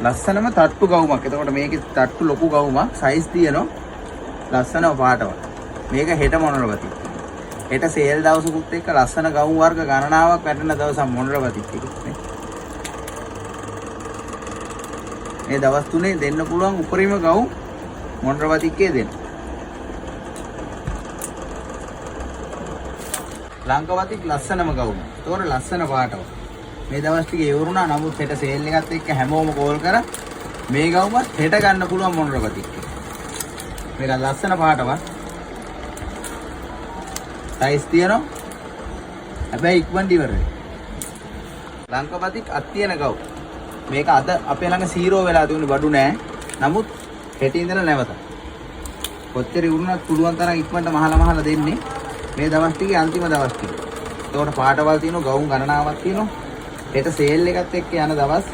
ලස්සනම තට්ටු ගවුමක්. එතකොට මේකේ තට්ටු ලොකු ගවුමක්. සයිස් තියෙනවා. ලස්සනම පාටවත්. මේක හෙට මොනරපති. හෙට සේල් දවසකුත් එක්ක ලස්සන ගවුම් වර්ග ගණනාවක් වැටෙන දවසක් මොනරපති නේ. මේ දවස් තුනේ දෙන්න පුළුවන් උපරිම ගවුම් මොනරපතික්කේ දෙන්න. ලංකාවතික් ලස්සනම ගවුම. ඒතකොට ලස්සන පාටවත්. මේ දවස් ටික ඉවරුණා. නමුත් හෙට සේල් එකත් එක්ක හැමෝම කෝල් කරා මේ ගවුමත් හෙට ගන්න පුළුවන් මොනරපතික්. මේක ලස්සන පාටවත්. සයිස් තියෙනවා. හැබැයි ඉක්මනට ඉවරයි. ලංකාවතික් අත් තියෙන ගවුම. මේක අද අපේ ළඟ 0 වෙලා තිබුණේ බඩු නෑ. නමුත් හෙට ඉඳලා නැවත. කොච්චර ඉවරුණත් පුළුවන් තරම් ඉක්මනට මහලා දෙන්නේ. මේ දවස් ටිකේ අන්තිම දවස් ටික. ඒකට පාටවල් තියෙනවා ගවුම් ගණනාවක් තියෙනවා. හෙට සේල් එකත් එක්ක යන දවස්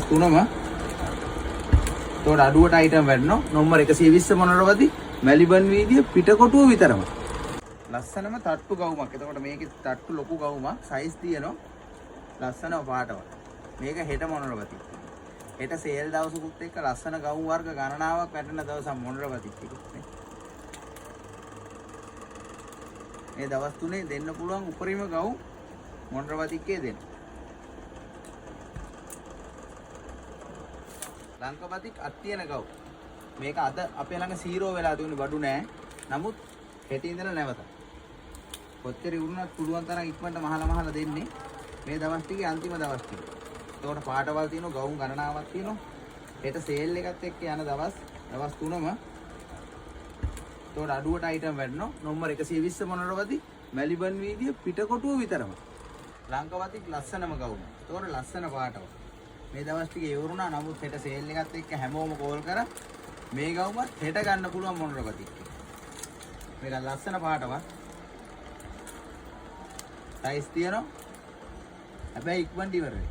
3ම. ඒකට අඩුවට අයිටම් වැඩනවා. නම්බර 120 මොනරවති මැලිබන් වීදිය පිටකොටුව විතරම. ලස්සනම තට්ටු ගවුමක්. එතකොට මේකේ තට්ටු ලොකු ගවුමක්. සයිස් තියෙනවා. ලස්සනම පාටවල්. මේක හෙට මොනරවති. හෙට සේල් දවසකුත් එක්ක ලස්සන ගවුම් වර්ග ගණනාවක් වැටෙන දවසක් මොනරවති නේ. මේ දවස් තුනේ දෙන්න පුළුවන් උපරිම ගවුම් මොනරවතික්කේ දෙන්න. ලංකාවතික් අත් තියෙන ගවුම්. මේක අද අපේ ළඟ 0 වෙලා තිබුණේ බඩු නෑ. නමුත් හෙට ඉඳලා නැවත. කොච්චර ඉවරුණත් පුළුවන් තරම් ඉක්මනට මහලා දෙන්නේ. මේ දවස් ටිකේ අන්තිම දවස් ටික. ඒකට පාටවල් තියෙනවා ගවුම් ගණනාවක් තියෙනවා. හෙට සේල් එකත් එක්ක යන දවස් 3ම. ඒකට අඩුවට අයිටම් වැඩනවා. නම්බර 120 මොනරවති මැලිබන් වීදිය පිටකොටුව විතරම. ලංකාවතික් ලස්සනම ගවුම. ඒකට ලස්සන පාටවල්. මේ දවස් ටික ඉවරුණා. නමුත් හෙට සේල් එකත් එක්ක හැමෝම කෝල් කරා මේ ගවුමත් හෙට ගන්න පුළුවන් මොනරපතික්. මේක ලස්සන පාටවත්. සයිස් තියෙනවා. හැබැයි ඉක්මනට ඉවරයි.